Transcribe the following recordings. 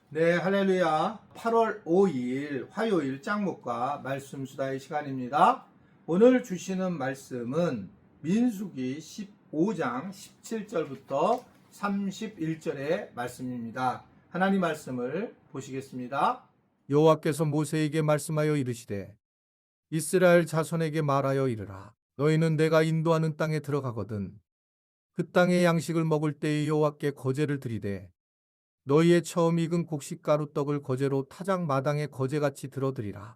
네, 할렐루야. 8월 5일 화요일 짱목과 말씀 수다의 시간입니다. 오늘 주시는 말씀은 민수기 15장 17절부터 31절의 말씀입니다. 하나님 말씀을 보시겠습니다. 여호와께서 모세에게 말씀하여 이르시되 이스라엘 자손에게 말하여 이르라. 너희는 내가 인도하는 땅에 들어가거든 그 땅의 양식을 먹을 때에 여호와께 거제를 드리되 너희의 처음 익은 곡식가루 떡을 거제로 타작 마당에 거제같이 들어드리라.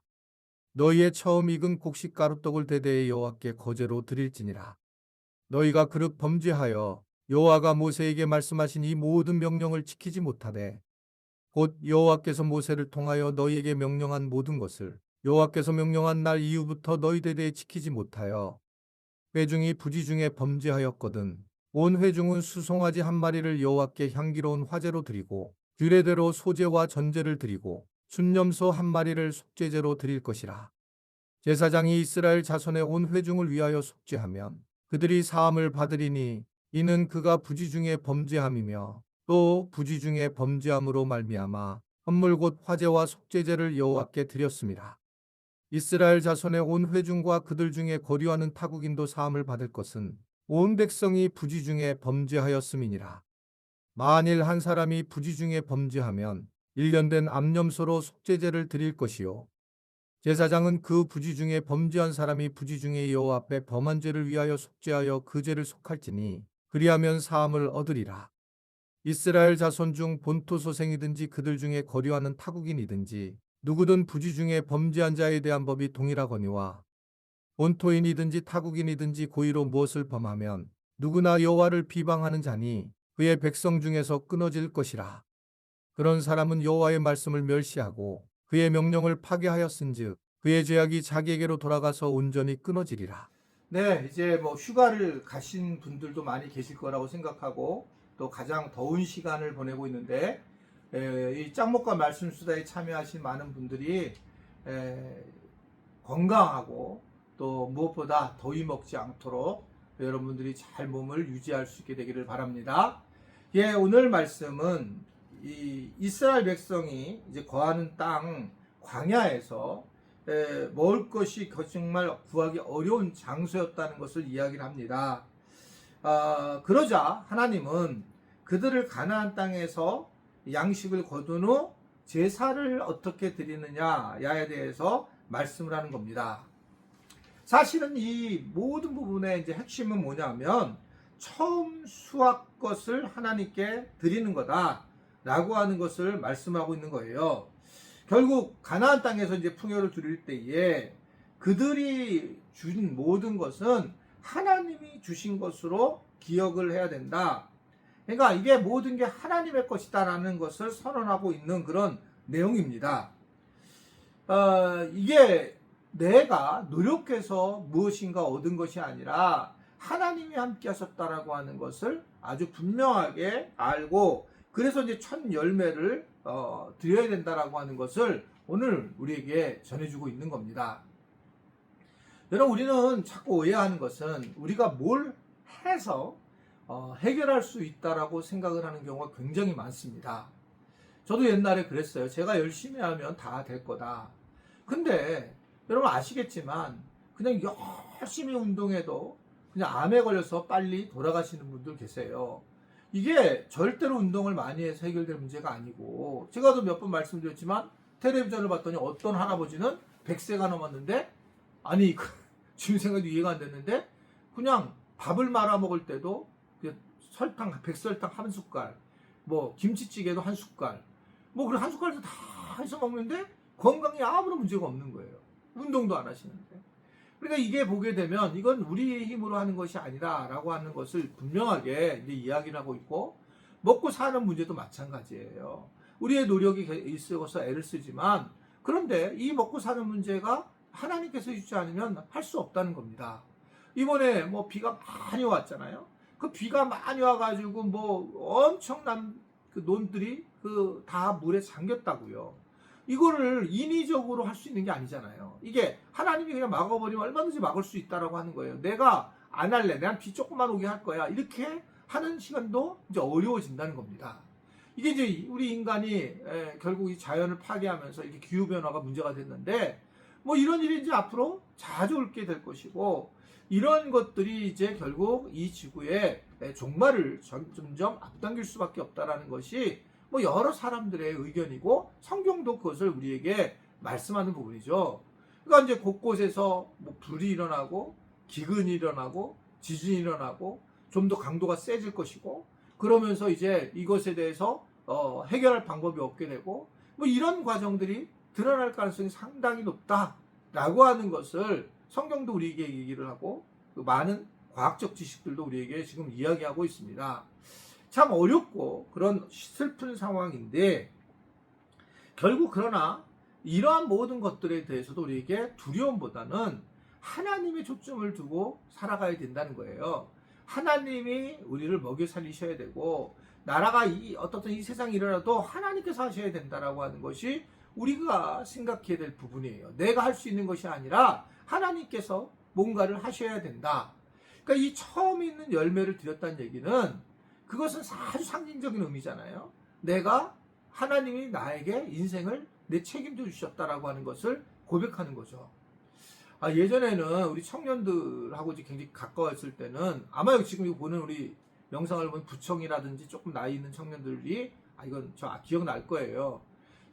너희의 처음 익은 곡식가루 떡을 대대에 여호와께 거제로 드릴지니라. 너희가 그릇 범죄하여 여호와가 모세에게 말씀하신 이 모든 명령을 지키지 못하되 곧 여호와께서 모세를 통하여 너희에게 명령한 모든 것을 여호와께서 명령한 날 이후부터 너희 대대에 지키지 못하여 회중이 부지 중에 범죄하였거든 온 회중은 수송아지 한 마리를 여호와께 향기로운 화제로 드리고 규례대로 소제와 전제를 드리고 순념소 한 마리를 속죄제로 드릴 것이라. 제사장이 이스라엘 자손의 온 회중을 위하여 속죄하면 그들이 사함을 받으리니 이는 그가 부지 중에 범죄함이며 또 부지 중에 범죄함으로 말미암아 헌물 곧 화제와 속죄제를 여호와께 드렸습니다. 이스라엘 자손의 온 회중과 그들 중에 거류하는 타국인도 사함을 받을 것은 온 백성이 부지 중에 범죄하였음이니라. 만일 한 사람이 부지 중에 범죄하면 1년 된 암염소로 속죄제를 드릴 것이요 제사장은 그 부지 중에 범죄한 사람이 부지 중에 여호와 앞에 범한 죄를 위하여 속죄하여 그 죄를 속할지니 그리하면 사함을 얻으리라. 이스라엘 자손 중 본토 소생이든지 그들 중에 거류하는 타국인이든지 누구든 부지 중에 범죄한 자에 대한 법이 동일하거니와 본토인이든지 타국인이든지 고의로 무엇을 범하면 누구나 여호와를 비방하는 자니 그의 백성 중에서 끊어질 것이라. 그런 사람은 여호와의 말씀을 멸시하고 그의 명령을 파괴하였은즉 그의 죄악이 자기에게로 돌아가서 온전히 끊어지리라. 네, 이제 휴가를 가신 분들도 많이 계실 거라고 생각하고 또 가장 더운 시간을 보내고 있는데 이 짱목과 말씀 수다에 참여하신 많은 분들이 건강하고 또 무엇보다 더위 먹지 않도록 여러분들이 잘 몸을 유지할 수 있게 되기를 바랍니다. 예, 오늘 말씀은 이 이스라엘 백성이 이제 거하는 땅 광야에서 먹을 것이 정말 구하기 어려운 장소였다는 것을 이야기를 합니다. 그러자 하나님은 그들을 가나안 땅에서 양식을 거둔 후 제사를 어떻게 드리느냐에 대해서 말씀을 하는 겁니다. 사실은 이 모든 부분의 이제 핵심은 뭐냐면 처음 수확 것을 하나님께 드리는 거다라고 하는 것을 말씀하고 있는 거예요. 결국 가나안 땅에서 이제 풍요를 드릴 때에 그들이 준 모든 것은 하나님이 주신 것으로 기억을 해야 된다. 그러니까 이게 모든 게 하나님의 것이다라는 것을 선언하고 있는 그런 내용입니다. 이게 내가 노력해서 무엇인가 얻은 것이 아니라 하나님이 함께 하셨다라고 하는 것을 아주 분명하게 알고 그래서 이제 첫 열매를 드려야 된다라고 하는 것을 오늘 우리에게 전해주고 있는 겁니다. 여러분, 우리는 자꾸 오해하는 것은 우리가 뭘 해서 해결할 수 있다라고 생각을 하는 경우가 굉장히 많습니다. 저도 옛날에 그랬어요. 제가 열심히 하면 다 될 거다. 근데 여러분 아시겠지만 그냥 열심히 운동해도 그냥 암에 걸려서 빨리 돌아가시는 분들 계세요. 이게 절대로 운동을 많이 해서 해결될 문제가 아니고 제가도 몇 번 말씀드렸지만 텔레비전을 봤더니 어떤 할아버지는 100세가 넘었는데 아니 지금 생각도 이해가 안 됐는데 그냥 밥을 말아 먹을 때도 설탕, 백설탕 한 숟갈 김치찌개도 한 숟갈 그래 한 숟갈도 다 해서 먹는데 건강에 아무런 문제가 없는 거예요. 운동도 안 하시는데. 그러니까 이게 보게 되면 이건 우리의 힘으로 하는 것이 아니라라고 하는 것을 분명하게 이제 이야기를 하고 있고 먹고 사는 문제도 마찬가지예요. 우리의 노력이 있어서 애를 쓰지만 그런데 이 먹고 사는 문제가 하나님께서 주지 않으면 할 수 없다는 겁니다. 이번에 비가 많이 왔잖아요. 그 비가 많이 와가지고 엄청난 그 논들이 다 물에 잠겼다고요. 이거를 인위적으로 할 수 있는 게 아니잖아요. 이게 하나님이 그냥 막아버리면 얼마든지 막을 수 있다라고 하는 거예요. 내가 안 할래. 난 비 조금만 오게 할 거야. 이렇게 하는 시간도 이제 어려워진다는 겁니다. 이게 이제 우리 인간이 결국 이 자연을 파괴하면서 이게 기후 변화가 문제가 됐는데 뭐 이런 일이 이제 앞으로 자주 올게 될 것이고 이런 것들이 이제 결국 이 지구의 종말을 점점 앞당길 수밖에 없다라는 것이 뭐 여러 사람들의 의견이고 성경도 그것을 우리에게 말씀하는 부분이죠. 그러니까 이제 곳곳에서 뭐 불이 일어나고 기근이 일어나고 지진이 일어나고 좀 더 강도가 세질 것이고 그러면서 이제 이것에 대해서 해결할 방법이 없게 되고 뭐 이런 과정들이 드러날 가능성이 상당히 높다라고 하는 것을 성경도 우리에게 얘기를 하고 많은 과학적 지식들도 우리에게 지금 이야기하고 있습니다. 참 어렵고 그런 슬픈 상황인데 결국 그러나 이러한 모든 것들에 대해서도 우리에게 두려움보다는 하나님의 초점을 두고 살아가야 된다는 거예요. 하나님이 우리를 먹여 살리셔야 되고 나라가 어떻든 이 세상이 일어나도 하나님께서 하셔야 된다라고 하는 것이 우리가 생각해야 될 부분이에요. 내가 할 수 있는 것이 아니라 하나님께서 뭔가를 하셔야 된다. 그러니까 이 처음 있는 열매를 드렸다는 얘기는 그것은 아주 상징적인 의미잖아요. 내가 하나님이 나에게 인생을 내 책임져 주셨다라고 하는 것을 고백하는 거죠. 예전에는 우리 청년들하고 굉장히 가까웠을 때는 아마 지금 이거 보는 우리 영상을 본 부청이라든지 조금 나이 있는 청년들이 이건 저 기억날 거예요.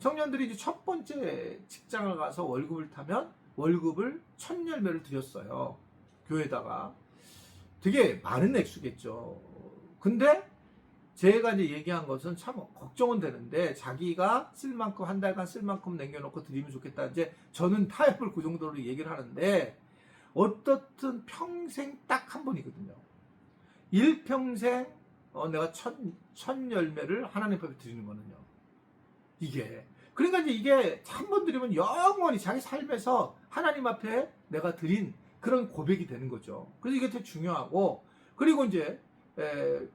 청년들이 이제 첫 번째 직장을 가서 월급을 타면 월급을 1000열매를 드렸어요. 교회에다가. 되게 많은 액수겠죠. 근데 제가 이제 얘기한 것은 참 걱정은 되는데 자기가 쓸 만큼 한 달간 쓸 만큼 남겨놓고 드리면 좋겠다. 이제 저는 타협을 그 정도로 얘기를 하는데 어떻든 평생 딱 한 번이거든요. 일평생 내가 천 열매를 하나님 앞에 드리는 거는요. 이게 그러니까 이제 이게 한 번 드리면 영원히 자기 삶에서 하나님 앞에 내가 드린 그런 고백이 되는 거죠. 그래서 이게 되게 중요하고 그리고 이제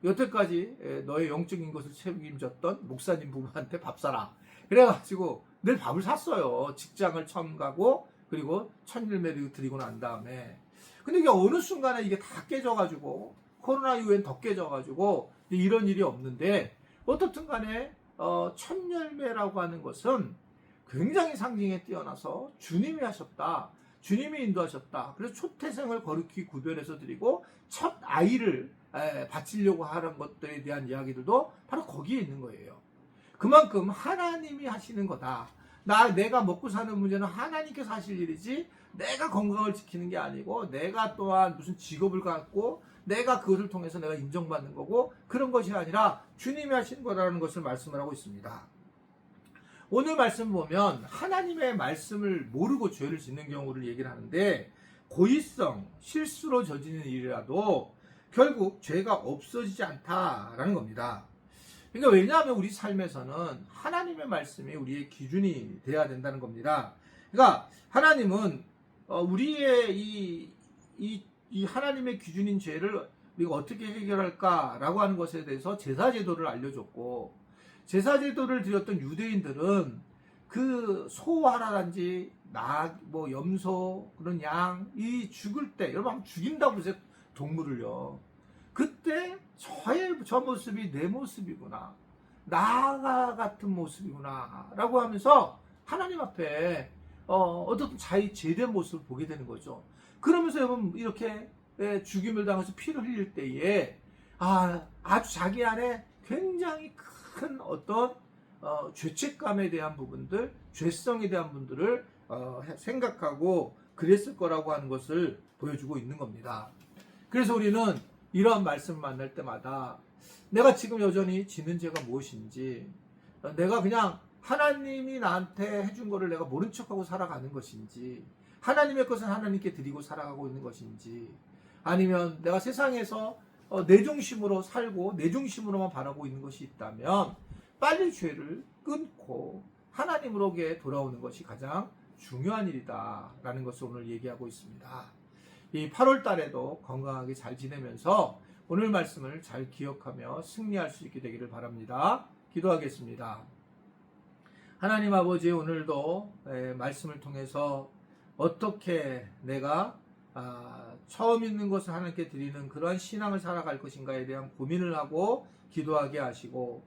여태까지 너의 영적인 것을 책임졌던 목사님 부부한테 밥 사라. 그래가지고 늘 밥을 샀어요. 직장을 처음 가고 그리고 1000열매 드리고 난 다음에. 근데 이게 어느 순간에 이게 다 깨져가지고 코로나 이후엔 더 깨져가지고 이런 일이 없는데 어떻든 간에 1000열매라고 하는 것은 굉장히 상징에 뛰어나서 주님이 하셨다. 주님이 인도하셨다. 그래서 초태생을 거룩히 구별해서 드리고 첫 아이를 바치려고 하는 것들에 대한 이야기들도 바로 거기에 있는 거예요. 그만큼 하나님이 하시는 거다. 내가 먹고 사는 문제는 하나님께서 하실 일이지 내가 건강을 지키는 게 아니고 내가 또한 무슨 직업을 갖고 내가 그것을 통해서 내가 인정받는 거고 그런 것이 아니라 주님이 하시는 거라는 것을 말씀을 하고 있습니다. 오늘 말씀 보면 하나님의 말씀을 모르고 죄를 짓는 경우를 얘기를 하는데 고의성, 실수로 저지르는 일이라도 결국 죄가 없어지지 않다라는 겁니다. 그러니까 왜냐하면 우리 삶에서는 하나님의 말씀이 우리의 기준이 돼야 된다는 겁니다. 그러니까 하나님은 우리의 이 하나님의 기준인 죄를 우리가 어떻게 해결할까라고 하는 것에 대해서 제사제도를 알려줬고 제사제도를 드렸던 유대인들은 그 소화라든지 염소 그런 양이 죽을 때 여러분 한번 죽인다고 그러세요. 동물을요. 그때 저 모습이 내 모습이구나. 나가 같은 모습이구나. 라고 하면서 하나님 앞에 어떤 자기 제된 모습을 보게 되는 거죠. 그러면서 여러분 이렇게 죽임을 당해서 피를 흘릴 때에 아주 자기 안에 굉장히 큰 어떤 죄책감에 대한 부분들, 죄성에 대한 분들을 생각하고 그랬을 거라고 하는 것을 보여주고 있는 겁니다. 그래서 우리는 이러한 말씀을 만날 때마다 내가 지금 여전히 짓는 죄가 무엇인지 내가 그냥 하나님이 나한테 해준 거를 내가 모른 척하고 살아가는 것인지 하나님의 것은 하나님께 드리고 살아가고 있는 것인지 아니면 내가 세상에서 내 중심으로 살고 내 중심으로만 바라고 있는 것이 있다면 빨리 죄를 끊고 하나님으로게 돌아오는 것이 가장 중요한 일이다 라는 것을 오늘 얘기하고 있습니다. 이 8월 달에도 건강하게 잘 지내면서 오늘 말씀을 잘 기억하며 승리할 수 있게 되기를 바랍니다. 기도하겠습니다. 하나님 아버지 오늘도 말씀을 통해서 어떻게 내가 처음 있는 것을 하나님께 드리는 그러한 신앙을 살아갈 것인가에 대한 고민을 하고 기도하게 하시고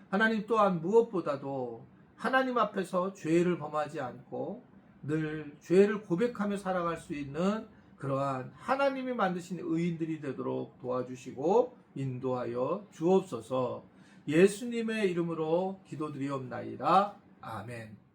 하나님 또한 무엇보다도 하나님 앞에서 죄를 범하지 않고 늘 죄를 고백하며 살아갈 수 있는 그러한 하나님이 만드신 의인들이 되도록 도와주시고 인도하여 주옵소서. 예수님의 이름으로 기도드리옵나이다. 아멘.